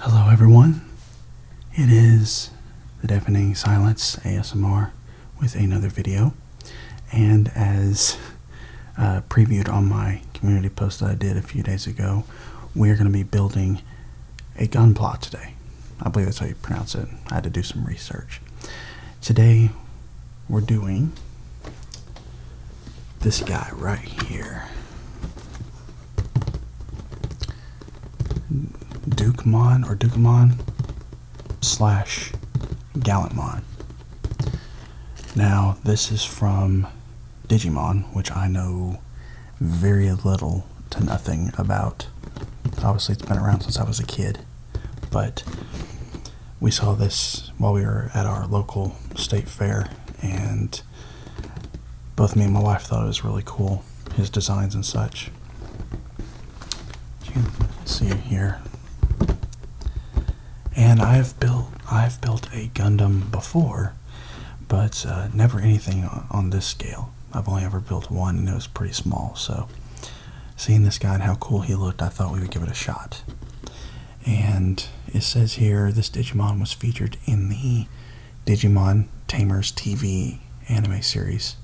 Hello everyone, it is the Deafening Silence ASMR with another video, and as previewed on my community post that I did a few days ago, we're going to be building a Gunpla today. I believe that's how you pronounce it. I had to do some research. Today we're doing this guy right here. Dukemon slash Gallantmon. Now, this is from Digimon, which I know very little to nothing about. Obviously, it's been around since I was a kid, but we saw this while we were at our local state fair, and both me and my wife thought it was really cool, his designs and such. You can see it here. And I've built a Gundam before, but never anything on this scale. I've only ever built one, and it was pretty small. So, seeing this guy and how cool he looked, I thought we would give it a shot. And it says here, this Digimon was featured in the Digimon Tamers TV anime series.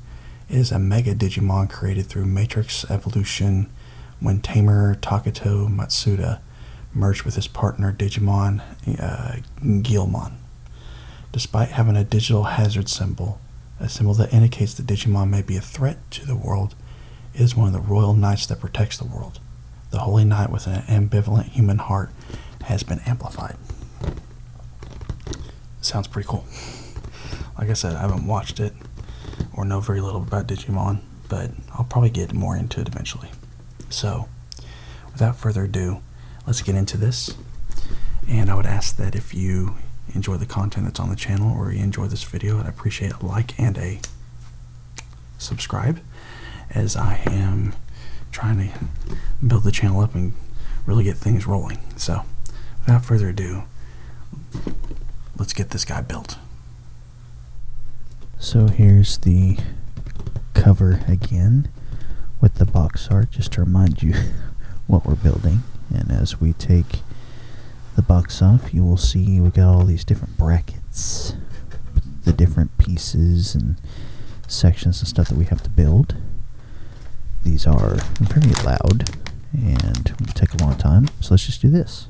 It is a Mega Digimon created through Matrix evolution when Tamer Taketo Matsuda merged with his partner Digimon Gallantmon. Despite having a digital hazard symbol, a symbol that indicates that Digimon may be a threat to the world, it is one of the royal knights that protects the world. The holy knight with an ambivalent human heart has been amplified. Sounds pretty cool. Like I said, I haven't watched it or know very little about Digimon, but I'll probably get more into it eventually. So, without further ado, let's get into this. And I would ask that if you enjoy the content that's on the channel or you enjoy this video, I'd appreciate a like and a subscribe, as I am trying to build the channel up and really get things rolling. So, without further ado, let's get this guy built. So here's the cover again with the box art, just to remind you what we're building. And as we take the box off, you will see we got all these different brackets, the different pieces and sections and stuff that we have to build. These are very loud and will take a long time, so let's just do this.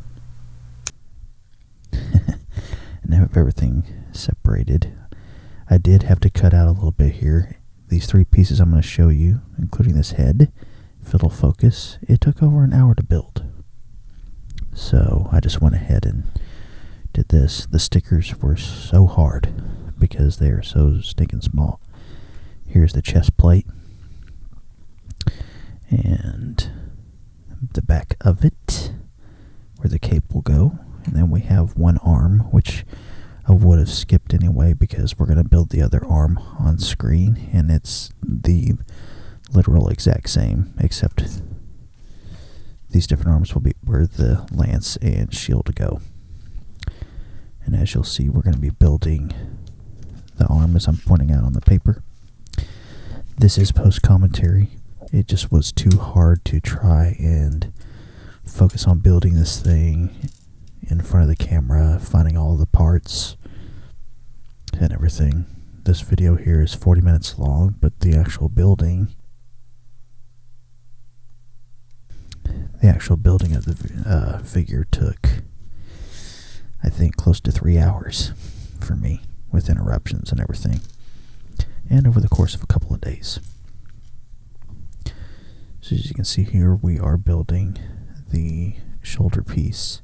And have everything separated. I did have to cut out a little bit here. These three pieces I'm going to show you, including this head, fiddle focus, it took over an hour to build. So I just went ahead and did this. The stickers were so hard because they are so stinking small. Here's the chest plate and the back of it where the cape will go. And then we have one arm, which I would have skipped anyway because we're going to build the other arm on screen, and it's the literal exact same, except these different arms will be where the lance and shield go. And as you'll see, we're going to be building the arm as I'm pointing out on the paper. This is post-commentary. It just was too hard to try and focus on building this thing in front of the camera, finding all the parts and everything. This video here is 40 minutes long, but the actual building of the figure took, I think, close to 3 hours for me, with interruptions and everything, and over the course of a couple of days. So as you can see here, we are building the shoulder piece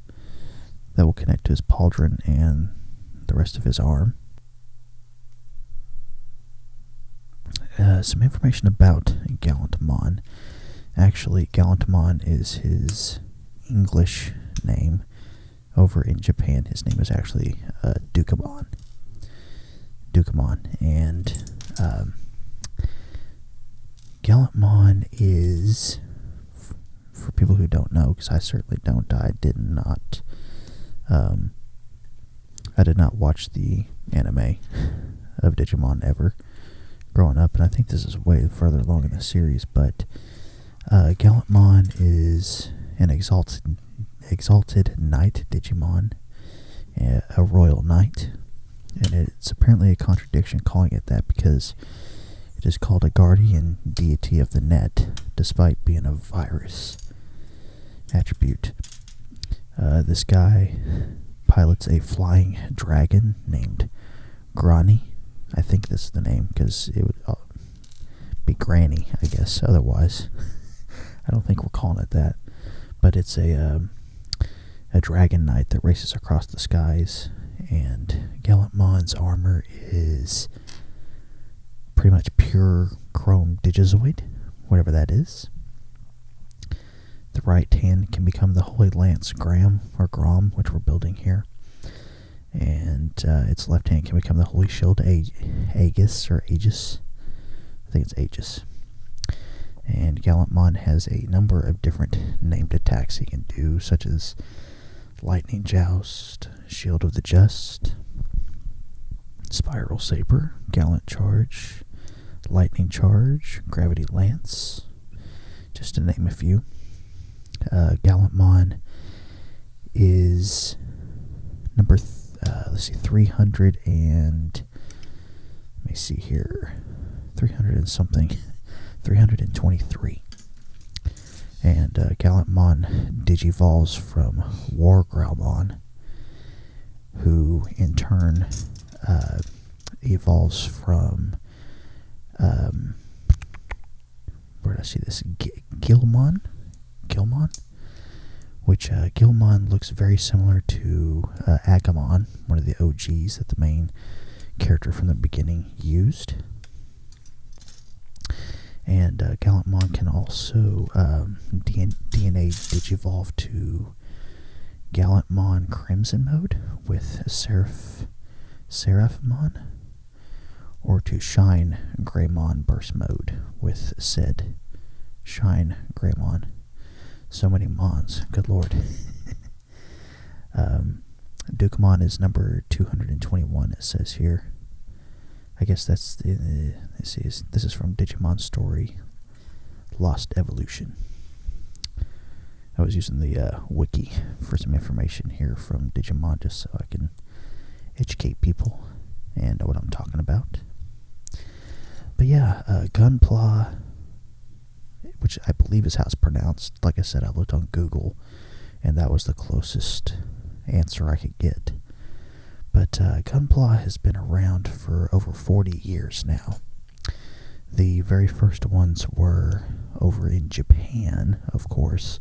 that will connect to his pauldron and the rest of his arm. Some information about Gallantmon. Actually, Gallantmon is his English name. Over in Japan, his name is actually Dukemon. And Gallantmon is, for people who don't know, because I certainly don't, I did not watch the anime of Digimon ever growing up, and I think this is way further along in the series, but Gallantmon is an exalted exalted knight Digimon, a royal knight. And it's apparently a contradiction calling it that because it is called a guardian deity of the net, despite being a virus attribute. This guy pilots a flying dragon named Grani. I think that's the name, because it would be Granny, I guess, otherwise. I don't think we're calling it that. But it's a dragon knight that races across the skies, and Gallantmon's armor is pretty much pure chrome digizoid, whatever that is. The right hand can become the Holy Lance Gram, or Grom, which we're building here. And its left hand can become the Holy Shield Aegis, or Aegis. I think it's Aegis. And Gallantmon has a number of different named attacks he can do, such as Lightning Joust, Shield of the Just, Spiral Saber, Gallant Charge, Lightning Charge, Gravity Lance, just to name a few. Gallantmon is number 300 and let me see here, 300 and something, 323. And Gallantmon digivolves from War Growlmon, who in turn evolves from where did I see this? Gilmon, which Gilmon looks very similar to Agumon, one of the OGs that the main character from the beginning used. And Gallantmon can also DNA digivolve to Gallantmon Crimson mode with Seraphimon, or to Shine Greymon Burst mode with said Shine Greymon. So many Mons, good lord. Dukemon is number 221, it says here. I guess that's this is from Digimon Story Lost Evolution. I was using the Wiki for some information here from Digimon, just so I can educate people and know what I'm talking about. But yeah, Gunpla, which I believe is how it's pronounced. Like I said, I looked on Google, and that was the closest answer I could get. But Gunpla has been around for over 40 years now. The very first ones were over in Japan, of course,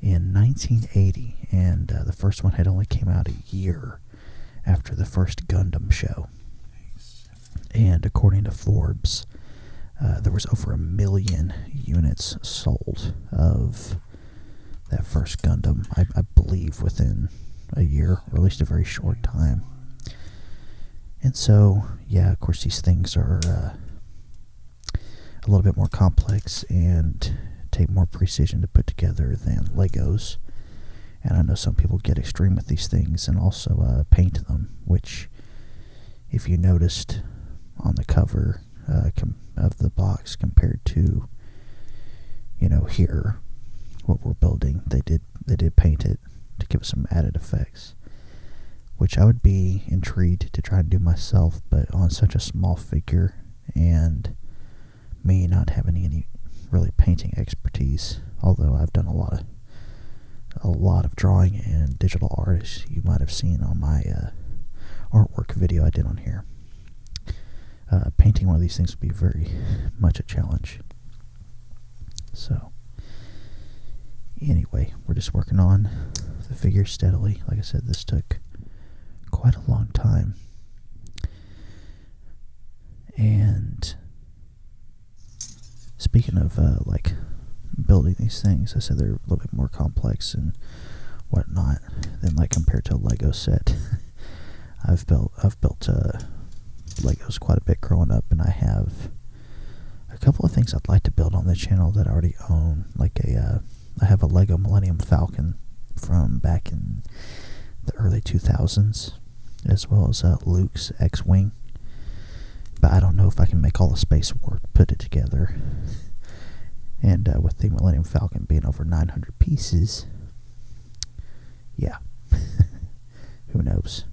in 1980, and the first one had only came out a year after the first Gundam show. And according to Forbes, there was over 1 million units sold of that first Gundam, I believe within a year, or at least a very short time. And so, yeah, of course, these things are a little bit more complex and take more precision to put together than Legos. And I know some people get extreme with these things and also paint them, which, if you noticed on the cover of the box compared to, here, what we're building, they did paint it to give it some added effects, which I would be intrigued to try and do myself, but on such a small figure, and me not having any really painting expertise, although I've done a lot of drawing and digital art, as you might have seen on my artwork video I did on here. Painting one of these things would be very much a challenge. So, anyway, we're just working on the figure steadily. Like I said, this took quite a long time. And speaking of building these things, I said they're a little bit more complex and whatnot than compared to a Lego set. I've built Legos quite a bit growing up, and I have a couple of things I'd like to build on the channel that I already own. I have a Lego Millennium Falcon from back in the early 2000s, as well as Luke's X-Wing. But I don't know if I can make all the space work to put it together. And with the Millennium Falcon being over 900 pieces, yeah. Who knows?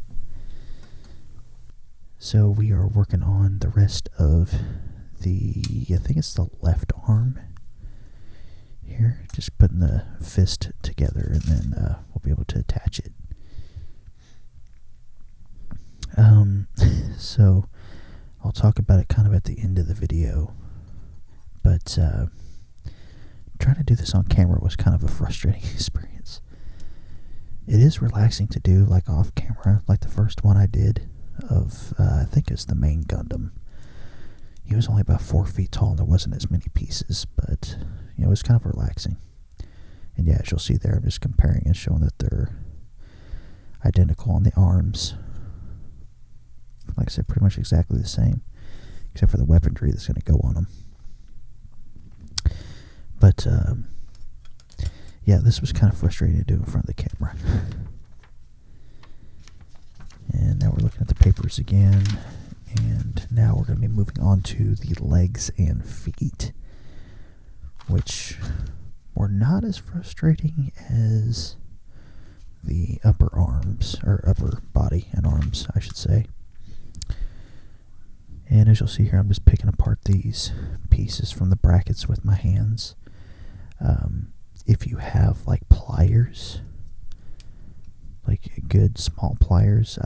So we are working on the rest of I think it's the left arm here. Just putting the fist together, and then we'll be able to attach it. So I'll talk about it kind of at the end of the video, but trying to do this on camera was kind of a frustrating experience. It is relaxing to do, like, off camera, like the first one I did of, I think it's the main Gundam. He was only about 4 feet tall and there wasn't as many pieces, but, you know, it was kind of relaxing. And yeah, as you'll see there, I'm just comparing and showing that they're identical on the arms. Like I said, pretty much exactly the same, except for the weaponry that's going to go on them. But, yeah, this was kind of frustrating to do in front of the camera. And now we're looking at the papers again. And now we're going to be moving on to the legs and feet, which were not as frustrating as the upper arms, or upper body and arms, I should say. And as you'll see here, I'm just picking apart these pieces from the brackets with my hands. If you have, like, pliers, like good small pliers,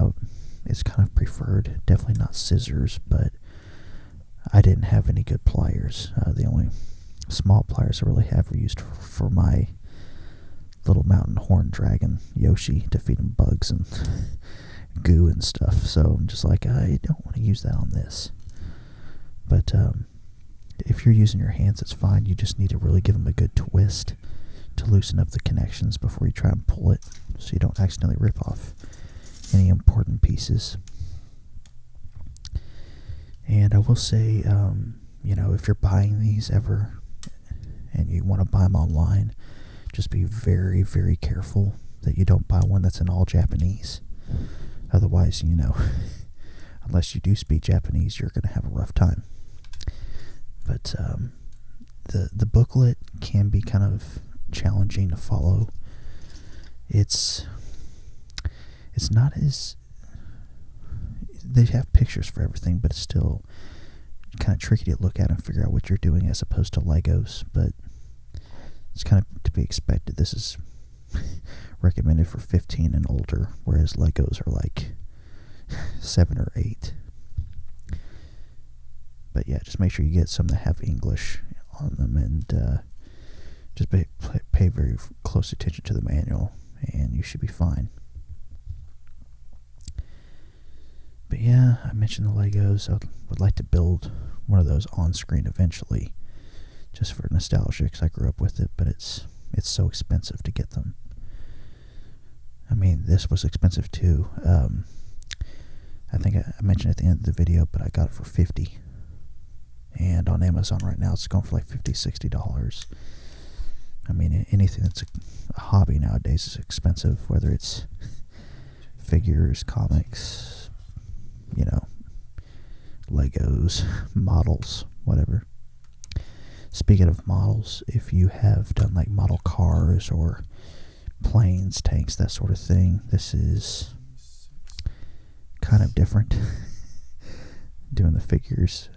it's kind of preferred. Definitely not scissors, but I didn't have any good pliers. The only small pliers I really have were used for my little mountain horn dragon, Yoshi, to feed him bugs and goo and stuff. So I'm just like, I don't want to use that on this. But if you're using your hands, it's fine. You just need to really give them a good twist to loosen up the connections before you try and pull it, so you don't accidentally rip off any important pieces. And I will say, you know, if you're buying these ever and you want to buy them online, just be very, very careful that you don't buy one that's in all Japanese. Otherwise, you know, unless you do speak Japanese, you're going to have a rough time. But the booklet can be kind of challenging to follow. It's not as, they have pictures for everything, but it's still kind of tricky to look at and figure out what you're doing as opposed to Legos. But it's kind of to be expected. This is recommended for 15 and older, whereas Legos are like 7 or 8. But yeah, just make sure you get some that have English on them, and just pay very close attention to the manual, and you should be fine. But yeah, I mentioned the Legos. I would like to build one of those on screen eventually, just for nostalgia, because I grew up with it, but it's so expensive to get them. I mean, this was expensive too. I think I mentioned at the end of the video, but I got it for $50. And on Amazon right now, it's going for like $50, $60. I mean, anything that's a hobby nowadays is expensive, whether it's figures, comics, you know, Legos, models, whatever. Speaking of models, if you have done like model cars or planes, tanks, that sort of thing, this is kind of different. Doing the figures.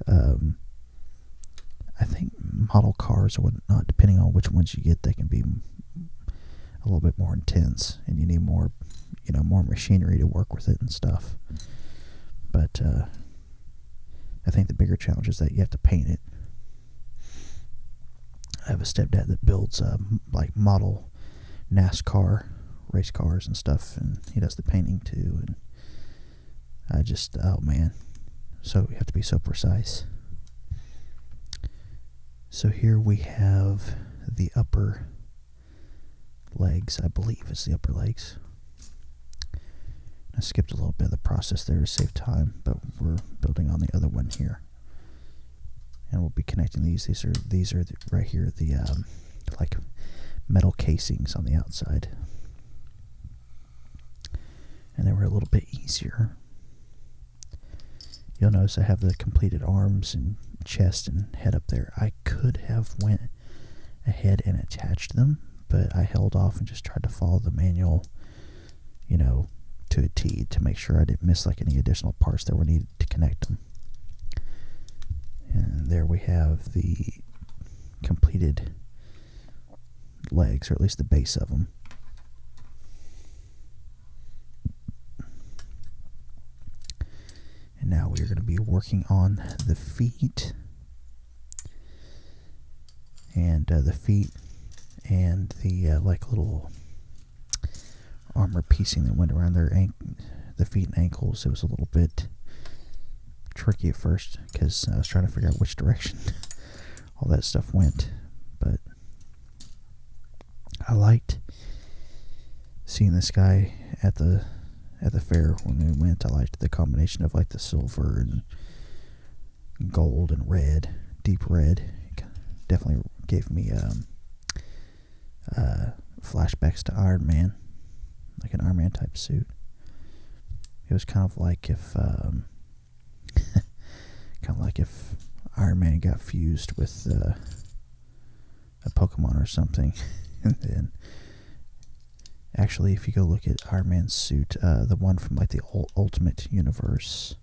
I think model cars or whatnot, depending on which ones you get, they can be a little bit more intense, and you need more, you know, more machinery to work with it and stuff. But I think the bigger challenge is that you have to paint it. I have a stepdad that builds like model NASCAR race cars and stuff, and he does the painting too. And I just, oh man, so you have to be so precise. So here we have the upper legs. I believe it's the upper legs. I skipped a little bit of the process there to save time, but we're building on the other one here, and we'll be connecting these. These are right here, the like metal casings on the outside, and they were a little bit easier. You'll notice I have the completed arms and chest and head up there. I could have went ahead and attached them, but I held off and just tried to follow the manual you know, to a T to make sure I didn't miss like any additional parts that were needed to connect them. And there we have the completed legs, or at least the base of them. And now we're going to be working on the feet. And the feet and the like little armor piecing that went around the feet and ankles. It was a little bit tricky at first because I was trying to figure out which direction all that stuff went, but I liked seeing this guy at the fair when we went. I liked the combination of like the silver and gold and red, deep red. It definitely gave me flashbacks to Iron Man, like an Iron Man type suit. It was kind of like if Iron Man got fused with a Pokemon or something. And then, actually, if you go look at Iron Man's suit, the one from like the Ultimate Universe,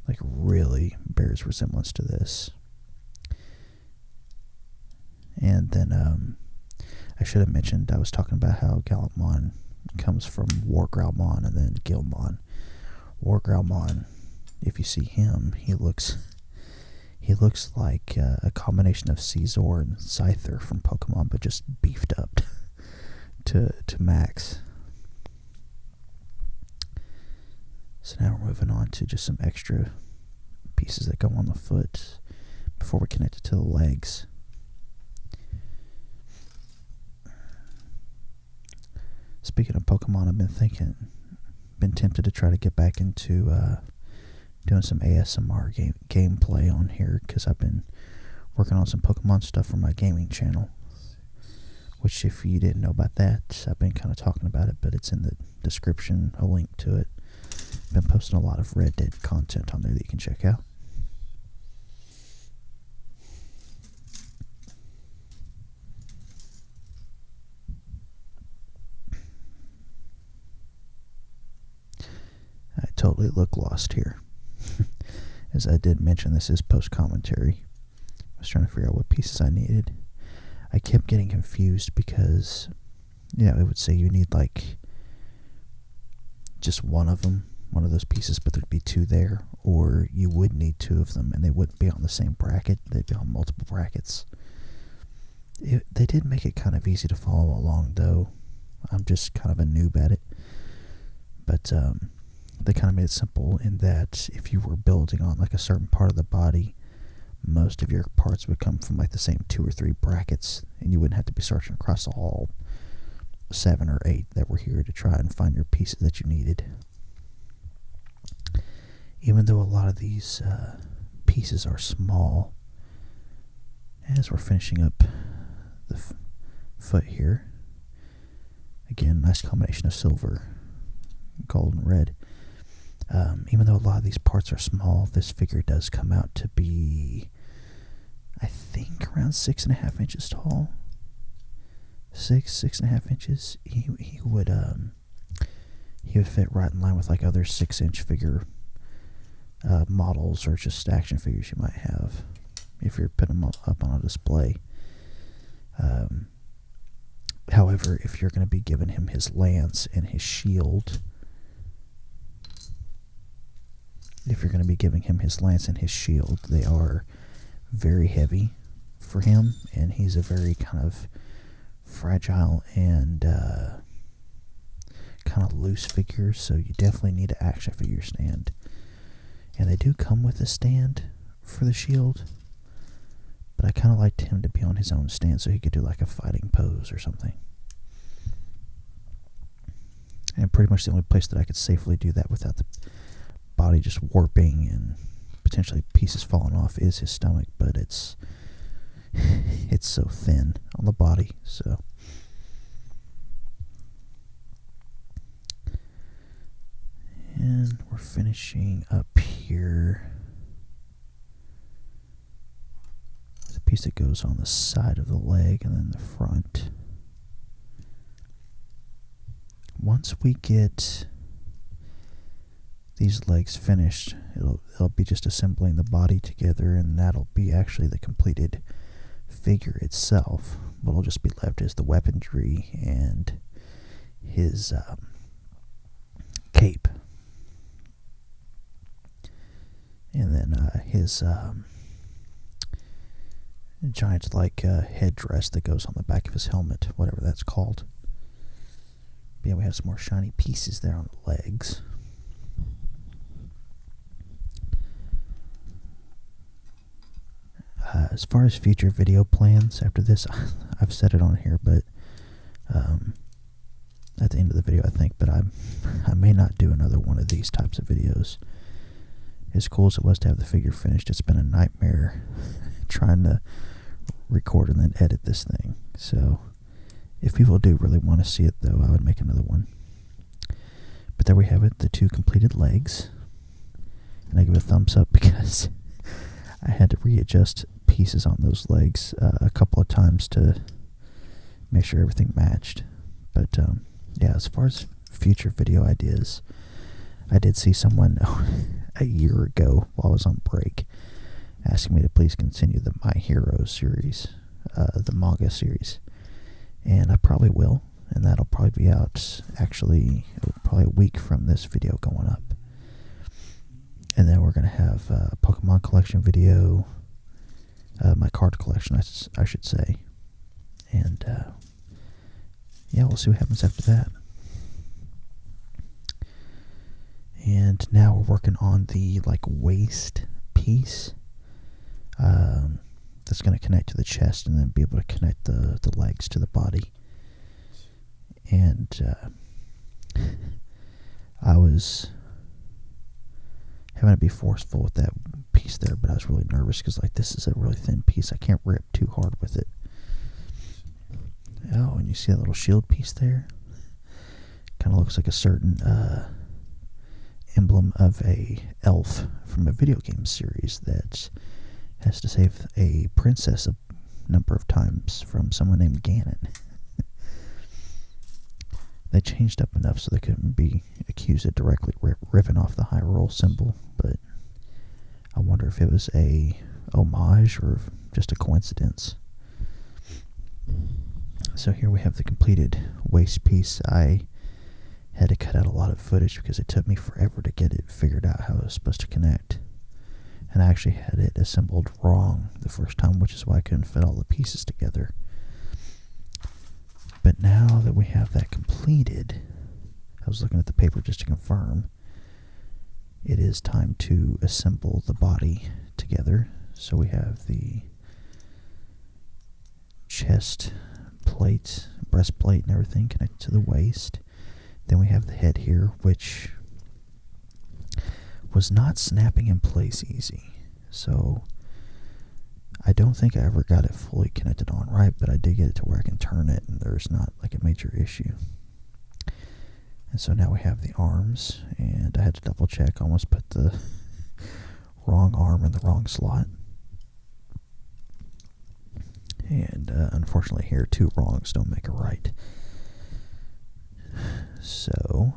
like really bears resemblance to this. And then I should have mentioned, I was talking about how Gallantmon comes from Wargrowlmon and then Gilmon. Wargrowlmon, if you see him, he looks like a combination of Caesar and Scyther from Pokemon, but just beefed up to max. So now we're moving on to just some extra pieces that go on the foot before we connect it to the legs. Speaking of Pokemon, I've been tempted to try to get back into doing some ASMR gameplay on here, because I've been working on some Pokemon stuff for my gaming channel, which, if you didn't know about that, I've been kind of talking about it, but it's in the description, a link to it. I've been posting a lot of Red Dead content on there that you can check out. I totally look lost here. As I did mention, this is post-commentary. I was trying to figure out what pieces I needed. I kept getting confused because, it would say you need like just one of them, one of those pieces, but there'd be two there, or you would need two of them and they wouldn't be on the same bracket. They'd be on multiple brackets. They did make it kind of easy to follow along, though. I'm just kind of a noob at it. But they kind of made it simple in that if you were building on like a certain part of the body, most of your parts would come from like the same 2 or 3 brackets, and you wouldn't have to be searching across all 7 or 8 that were here to try and find your pieces that you needed. Even though a lot of these pieces are small, as we're finishing up the foot here, again, nice combination of silver, gold, and red. Even though a lot of these parts are small, this figure does come out to be, I think, around 6.5 inches tall. 6.5 inches. He would fit right in line with like other 6-inch figure models, or just action figures you might have if you're putting them up on a display. However, if you're going to be giving him his lance and his shield, they are very heavy for him, and he's a very kind of fragile and kind of loose figure, so you definitely need an action figure stand. And they do come with a stand for the shield, but I kind of liked him to be on his own stand so he could do like a fighting pose or something. And pretty much the only place that I could safely do that without the body just warping and potentially pieces falling off is his stomach, but it's so thin on the body, so. And we're finishing up here. There's a piece that goes on the side of the leg and then the front. once we get these legs finished, it'll be just assembling the body together, and that'll be actually the completed figure itself. What'll just be left is the weaponry and his cape, and then his giant headdress that goes on the back of his helmet, whatever that's called. But yeah, we have some more shiny pieces there on the legs. As far as future video plans after this, I've said it on here, but at the end of the video, I think, but I may not do another one of these types of videos. As cool as it was to have the figure finished, it's been a nightmare trying to record and then edit this thing. So if people do really want to see it, though, I would make another one. But there we have it, the 2 completed legs. And I give a thumbs up because I had to readjust pieces on those legs a couple of times to make sure everything matched. But yeah, as far as future video ideas, I did see someone a year ago while I was on break asking me to please continue the My Hero series, the manga series, and I probably will, and that'll probably be out actually probably a week from this video going up. And then we're going to have a Pokemon collection video, my card collection, I should say. And, yeah, we'll see what happens after that. And now we're working on the, waist piece. That's going to connect to the chest and then be able to connect the legs to the body. And, I was having to be forceful with that piece there, but I was really nervous because this is a really thin piece. I can't rip too hard with it. Oh, and you see that little shield piece there? Kind of looks like a certain emblem of a elf from a video game series that has to save a princess a number of times from someone named Ganon. They changed up enough so they couldn't be accused of directly ripping off the high roll symbol, but I wonder if it was a homage or just a coincidence. So here we have the completed waist piece. I had to cut out a lot of footage because it took me forever to get it figured out how it was supposed to connect. And I actually had it assembled wrong the first time, which is why I couldn't fit all the pieces together. But now that we have that completed, I was looking at the paper just to confirm, it is time to assemble the body together. So we have the chest plate, breastplate and everything connected to the waist. Then we have the head here, which was not snapping in place easy. So I don't think I ever got it fully connected on right, but I did get it to where I can turn it and there's not a major issue. And so now we have the arms, and I had to double check, almost put the wrong arm in the wrong slot. And unfortunately here, 2 wrongs don't make a right. So,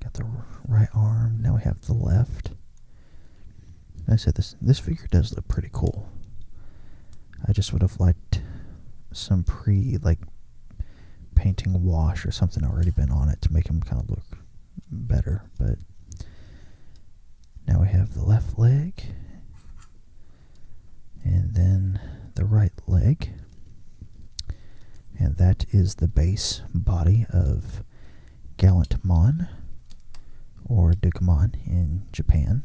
got the right arm, now we have the left. Like I said, this figure does look pretty cool. I just would have liked some painting wash or something already been on it to make him kind of look better. But now we have the left leg, and then the right leg. And that is the base body of Gallantmon, or Dukemon in Japan.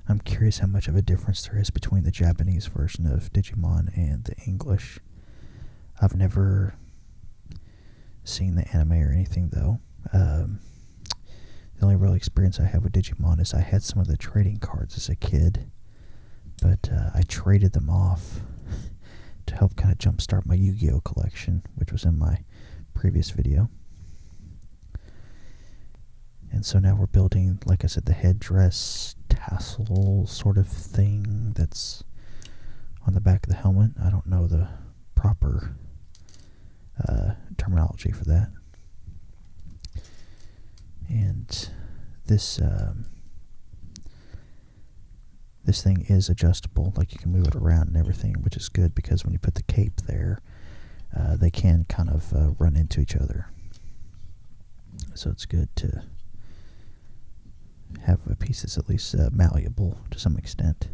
I'm curious how much of a difference there is between the Japanese version of Digimon and the English. I've never seen the anime or anything, though. The only real experience I have with Digimon is I had some of the trading cards as a kid, but I traded them off to help kind of jumpstart my Yu-Gi-Oh collection, which was in my previous video. And so now we're building, like I said, the headdress tassel sort of thing that's on the back of the helmet. I don't know the proper terminology for that. And this this thing is adjustable, like you can move it around and everything, which is good because when you put the cape there, they can kind of run into each other. So it's good to have a piece that's at least malleable to some extent.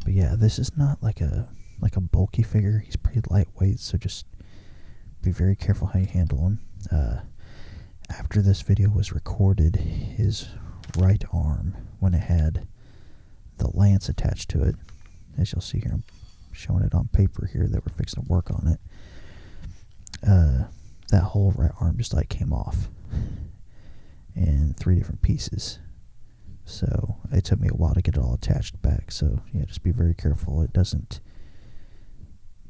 But yeah, this is not like a bulky figure. He's pretty lightweight, so just be very careful how you handle him. After this video was recorded, his right arm, when it had the lance attached to it, as you'll see here, I'm showing it on paper here that we're fixing to work on it, that whole right arm just like came off in 3 different pieces. So it took me a while to get it all attached back. So yeah, just be very careful. It doesn't,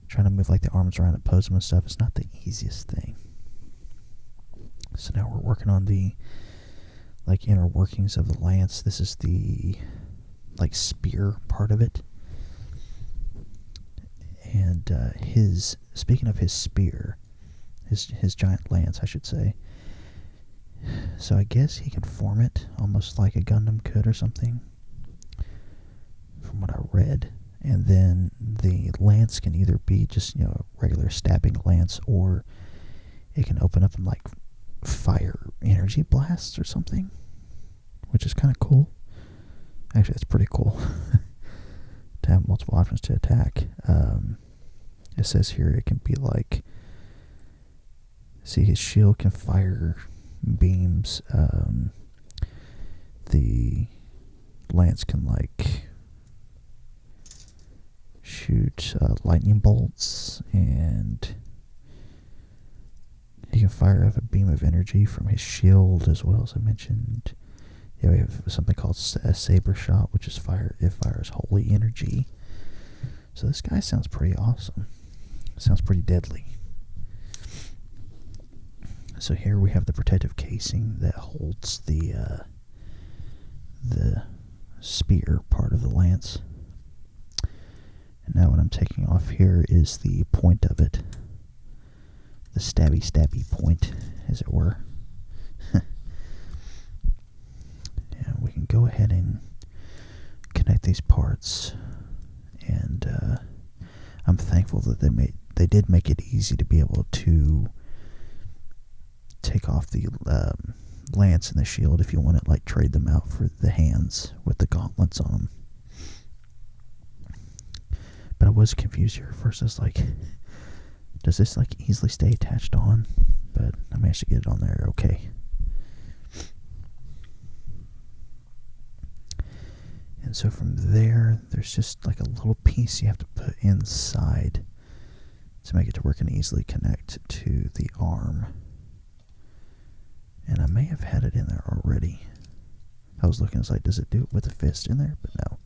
trying to move like the arms around and pose them and stuff, it's not the easiest thing. So now we're working on the like inner workings of the lance. This is the like spear part of it. And speaking of his spear, his giant lance, I should say. So I guess he can form it almost like a Gundam could or something, from what I read. And then the lance can either be just, you know, a regular stabbing lance, or it can open up and like fire energy blasts or something, which is kind of cool. Actually, it's pretty cool to have multiple options to attack. It says here it can be like, see, his shield can fire beams. The lance can like shoot lightning bolts, and he can fire off a beam of energy from his shield as well, as I mentioned. Yeah, we have something called a saber shot, which is it fires holy energy. So this guy sounds pretty awesome. Sounds pretty deadly. So here we have the protective casing that holds the spear part of the lance. And now what I'm taking off here is the point of it. The stabby point, as it were. And we can go ahead and connect these parts. And I'm thankful that they did make it easy to be able to take off the lance and the shield if you want to like trade them out for the hands with the gauntlets on them. But I was confused here. First I was like, does this like easily stay attached on? But I managed to get it on there okay. And so from there, there's just like a little piece you have to put inside to make it to work and easily connect to the arm. And I may have had it in there already. I was looking, it's like, does it do it with the fist in there? But no.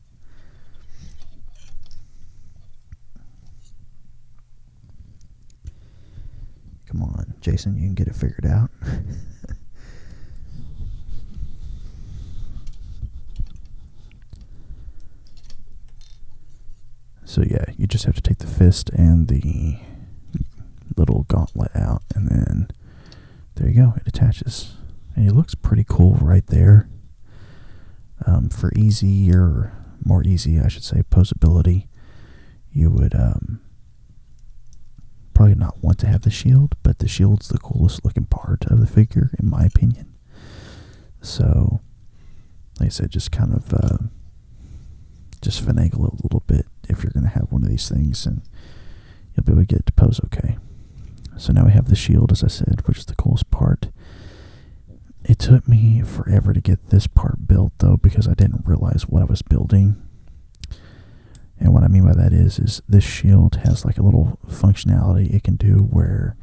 Come on, Jason, you can get it figured out. So yeah, you just have to take the fist and the little gauntlet out, and then there you go, it attaches. And it looks pretty cool right there. For more easy, I should say, posability, you would probably not want to have the shield, but the shield's the coolest looking part of the figure, in my opinion. So, like I said, just kind of just finagle it a little bit if you're going to have one of these things, and you'll be able to get it to pose okay. So now we have the shield, as I said, which is the coolest part. It took me forever to get this part built, though, because I didn't realize what I was building. And what I mean by that is this shield has like a little functionality it can do where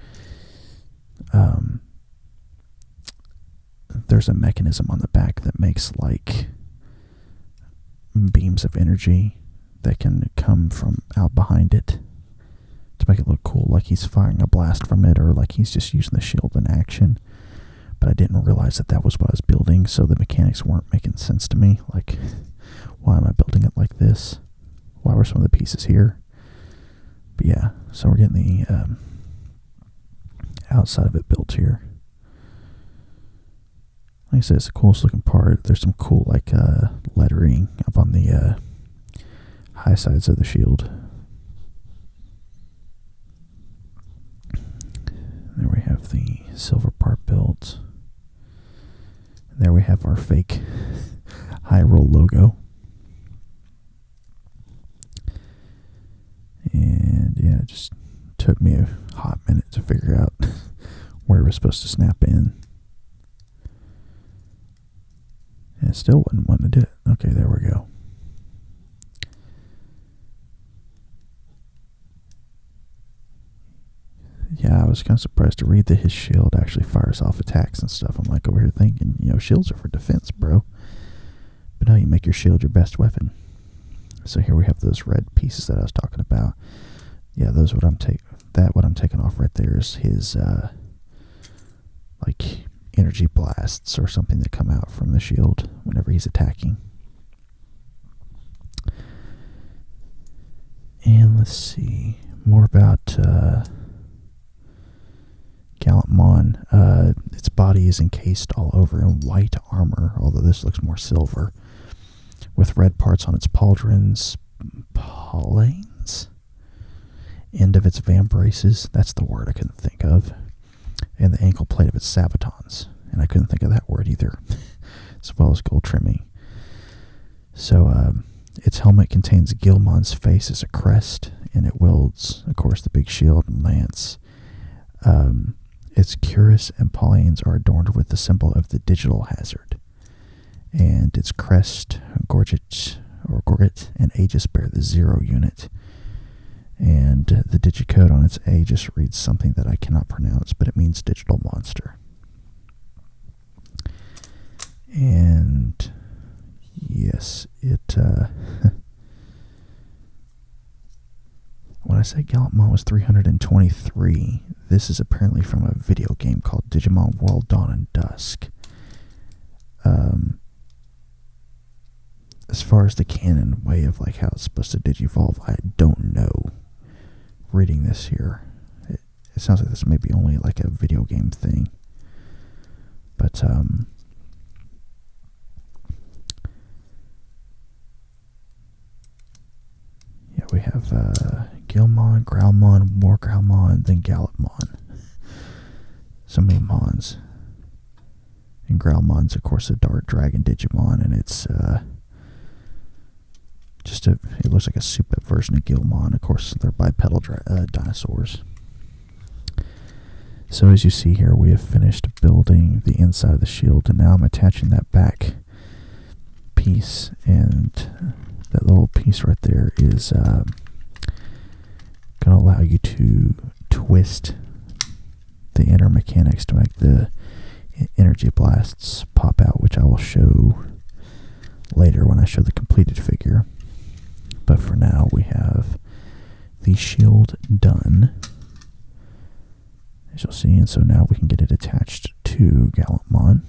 there's a mechanism on the back that makes like beams of energy that can come from out behind it to make it look cool, like he's firing a blast from it, or like he's just using the shield in action. But I didn't realize that was what I was building, so the mechanics weren't making sense to me. Like, why am I building it like this? Why were some of the pieces here? But yeah, so we're getting outside of it built here. Like I said, it's the coolest looking part. There's some cool lettering up on the high sides of the shield. There we have the silver part built. There we have our fake high roll logo. And yeah, it just took me a hot minute to figure out where it was supposed to snap in. And it still wasn't wanting to do it. Okay, there we go. Yeah, I was kind of surprised to read that his shield actually fires off attacks and stuff. I'm like over here thinking, shields are for defense, bro. But no, you make your shield your best weapon. So here we have those red pieces that I was talking about. Yeah, those what I'm taking off right there is his energy blasts or something that come out from the shield whenever he's attacking. And let's see more about Gallantmon. Its body is encased all over in white armor, although this looks more silver, with red parts on its pauldrons, end of its vambraces, that's the word I couldn't think of, and the ankle plate of its sabatons, and I couldn't think of that word either, as well as gold trimming. So its helmet contains Gilmon's face as a crest, and it wields, of course, the big shield and lance. Its cuirass and pauldrons are adorned with the symbol of the digital hazard, and its crest, gorget, and Aegis bear the 0 unit. And the digicode on its Aegis reads something that I cannot pronounce, but it means digital monster. And yes, it when I say Gallantmon was 323, this is apparently from a video game called Digimon World Dawn and Dusk. As far as the canon way of how it's supposed to digivolve, I don't know. Reading this here, it sounds like this may be only a video game thing. But yeah, we have Gilmon, Growlmon, more Growlmon, then Gallantmon. So many Mons. And Growlmon's, of course, a dark dragon Digimon, and it's it looks like a souped-up version of Gilmon. Of course, they're bipedal dinosaurs. So as you see here, we have finished building the inside of the shield, and now I'm attaching that back piece, and that little piece right there is going to allow you to twist the inner mechanics to make the energy blasts pop out, which I will show later when I show the completed figure. But for now, we have the shield done, as you'll see, and so now we can get it attached to Gallantmon,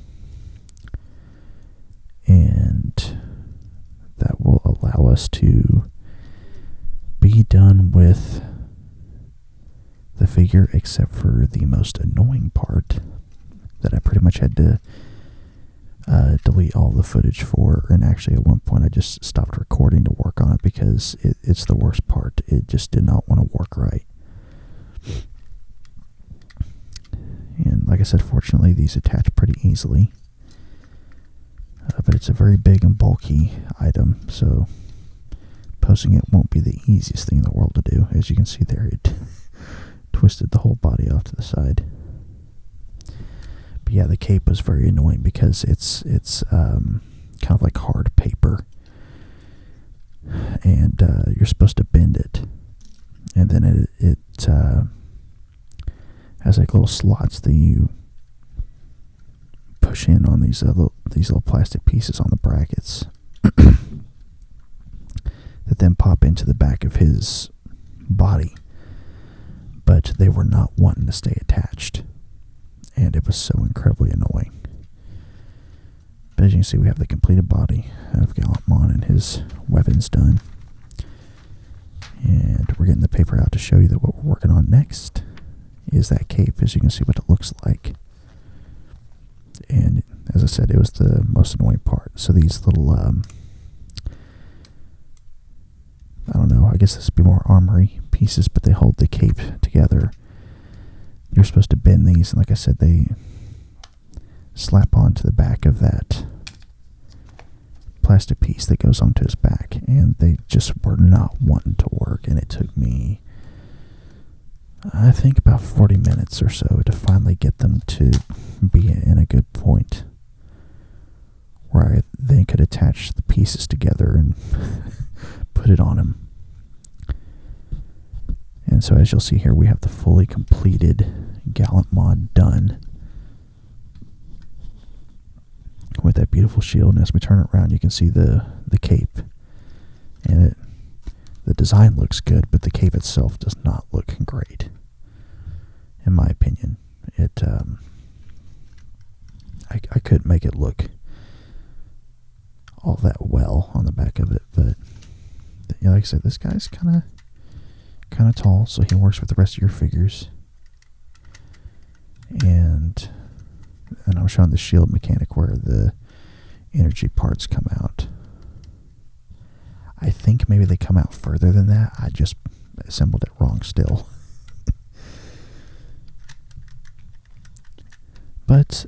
and that will allow us to be done with the figure, except for the most annoying part that I pretty much had to delete all the footage for, and actually at one point I just stopped recording to work on it because it's the worst part. It just did not want to work right. And like I said, fortunately these attach pretty easily, but it's a very big and bulky item, so posting it won't be the easiest thing in the world to do. As you can see there, it twisted the whole body off to the side. But yeah, the cape was very annoying because it's kind of like hard paper, and you're supposed to bend it, and then it has little slots that you push in on these little plastic pieces on the brackets that then pop into the back of his body, but they were not wanting to stay attached, and it was so incredibly annoying. But as you can see, we have the completed body of Gallantmon and his weapons done, and we're getting the paper out to show you that what we're working on next is that cape, as you can see what it looks like. And as I said, it was the most annoying part. So these little, I don't know, I guess this would be more armory pieces, but they hold the cape together. You're supposed to bend these, and like I said, they slap onto the back of that plastic piece that goes onto his back, and they just were not wanting to work, and it took me, I think, about 40 minutes or so to finally get them to be in a good point where I then could attach the pieces together and put it on him. And so as you'll see here, we have the fully completed Gallantmon done with that beautiful shield. And as we turn it around, you can see the cape, and the design looks good, but the cape itself does not look great, in my opinion. I couldn't make it look all that well on the back of it, but yeah, like I said, this guy's kind of tall, so he works with the rest of your figures. And I'm showing the shield mechanic where the energy parts come out. I think maybe they come out further than that. I just assembled it wrong still. But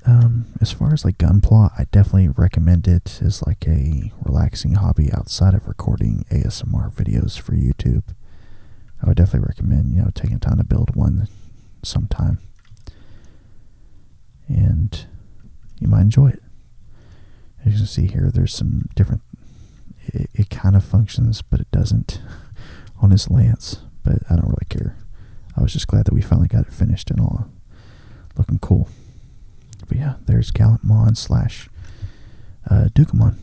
as far as like Gunpla, I definitely recommend it as like a relaxing hobby outside of recording ASMR videos for YouTube. I would definitely recommend, taking time to build one sometime. And you might enjoy it. As you can see here, there's some different, it kind of functions, but it doesn't on his lance, but I don't really care. I was just glad that we finally got it finished and all looking cool. But yeah, there's Gallantmon / Dukemon.